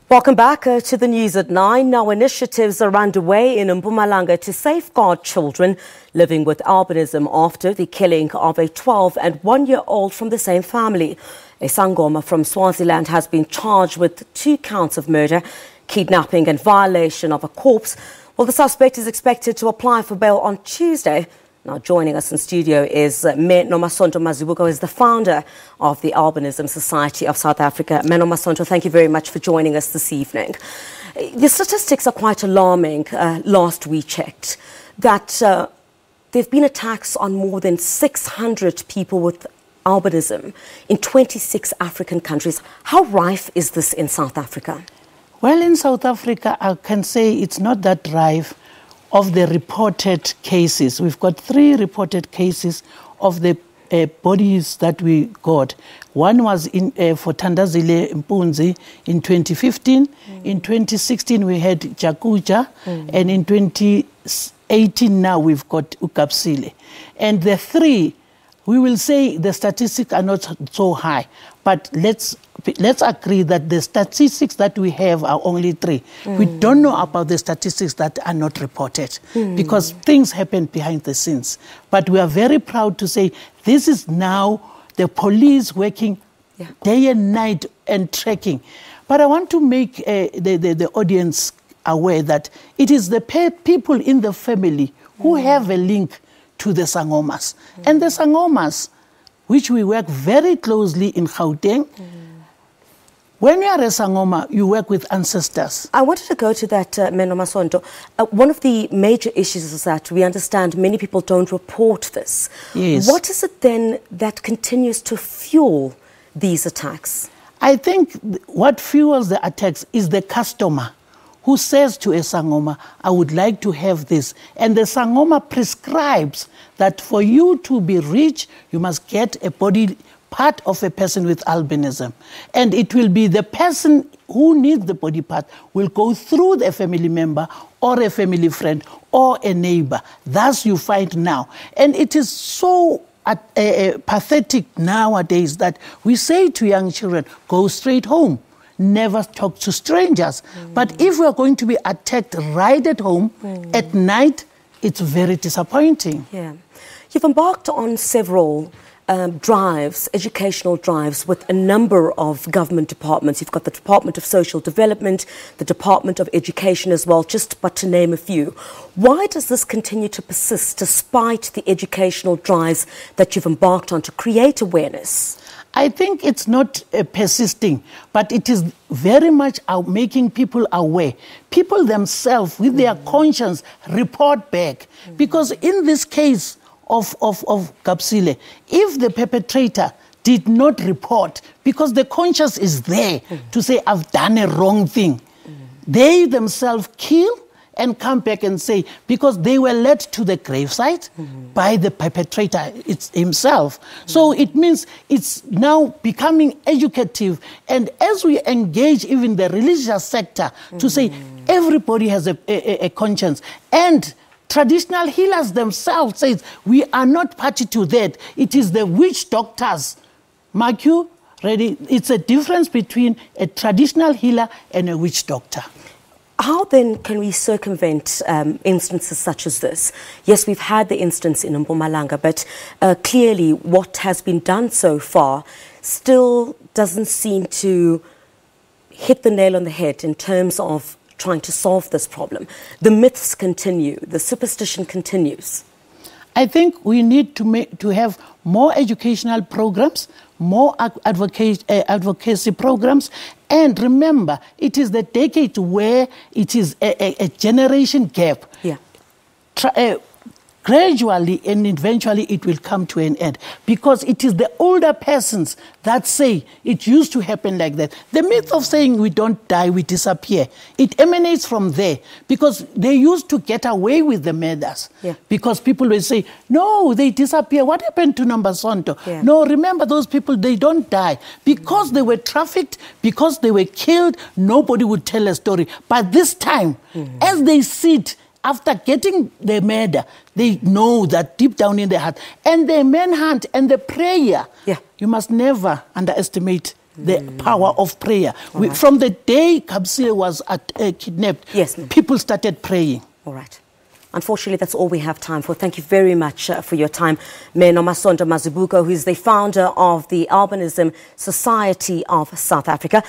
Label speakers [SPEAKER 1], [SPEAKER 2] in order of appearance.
[SPEAKER 1] Welcome back to the news at 9. Now, initiatives are underway in Mpumalanga to safeguard children living with albinism after the killing of a 12- and 1-year-old from the same family. A sangoma from Swaziland has been charged with 2 counts of murder, kidnapping and violation of a corpse. Well, the suspect is expected to apply for bail on Tuesday. Now, joining us in studio is Nomasonto Mazibuko, who is the founder of the Albinism Society of South Africa. Nomasonto, thank you very much for joining us this evening. The statistics are quite alarming. Last we checked, that there have been attacks on more than 600 people with albinism in 26 African countries. How rife is this in South Africa?
[SPEAKER 2] Well, in South Africa, I can say it's not that rife. Of the reported cases, we've got 3 reported cases of the bodies that we got. One was for Tandazile Mpunzi in 2015. In 2016, we had Jakuja. And in 2018, now we've got Ukapsile. And the 3, we will say the statistics are not so high. But let's agree that the statistics that we have are only 3. We don't know about the statistics that are not reported because things happen behind the scenes. But we are very proud to say this is now the police working day and night and tracking. But I want to make the audience aware that it is the people in the family who have a link to the sangomas. And the sangomas, which we work very closely in Gauteng. When you are a sangoma, you work with ancestors.
[SPEAKER 1] I wanted to go to that, Nomasonto. One of the major issues is that we understand many people don't report this.
[SPEAKER 2] Yes.
[SPEAKER 1] What is it then that continues to fuel these attacks?
[SPEAKER 2] I think what fuels the attacks is the customer who says to a sangoma, I would like to have this. And the sangoma prescribes that for you to be rich, you must get a body part of a person with albinism. And it will be the person who needs the body part will go through the family member or a family friend or a neighbor. Thus you find now. And it is so pathetic nowadays that we say to young children, go straight home. Never talk to strangers. But if we are going to be attacked right at home, at night, it's very disappointing.
[SPEAKER 1] Yeah. You've embarked on several drives, educational drives, with a number of government departments. You've got the Department of Social Development, the Department of Education as well, just but to name a few. Why does this continue to persist despite the educational drives that you've embarked on to create awareness?
[SPEAKER 2] I think it's not persisting, but it is very much making people aware. People themselves, with their conscience, report back. Because in this case of Kapsile, if the perpetrator did not report, because the conscience is there to say, I've done a wrong thing, they themselves kill and come back and say, because they were led to the gravesite by the perpetrator himself. So it means it's now becoming educative. And as we engage even the religious sector to say everybody has a conscience, and traditional healers themselves say we are not party to that. It is the witch doctors. Mark you, ready? It's a difference between a traditional healer and a witch doctor.
[SPEAKER 1] How then can we circumvent instances such as this? Yes, we've had the instance in Mpumalanga, but clearly what has been done so far still doesn't seem to hit the nail on the head in terms of trying to solve this problem. The myths continue, the superstition continues.
[SPEAKER 2] I think we need to have more educational programs, more advocacy programs. And remember, it is the decade where it is a generation gap.
[SPEAKER 1] Yeah.
[SPEAKER 2] Gradually and eventually it will come to an end, because it is the older persons that say it used to happen like that. The myth of saying we don't die, we disappear, it emanates from there, because they used to get away with the murders.
[SPEAKER 1] Yeah.
[SPEAKER 2] Because people will say, no, they disappear. What happened to Nomasonto?
[SPEAKER 1] Yeah.
[SPEAKER 2] No, remember those people, they don't die. Because they were trafficked, because they were killed, nobody would tell a story. But this time, as they sit, after getting the murder, they know that deep down in their heart. And the manhunt and the prayer, you must never underestimate the power of prayer. From the day Kabsile was kidnapped,
[SPEAKER 1] yes,
[SPEAKER 2] people started praying.
[SPEAKER 1] All right. Unfortunately, that's all we have time for. Thank you very much for your time. Mayor Nomasonto Mazibuko, who is the founder of the Albinism Society of South Africa.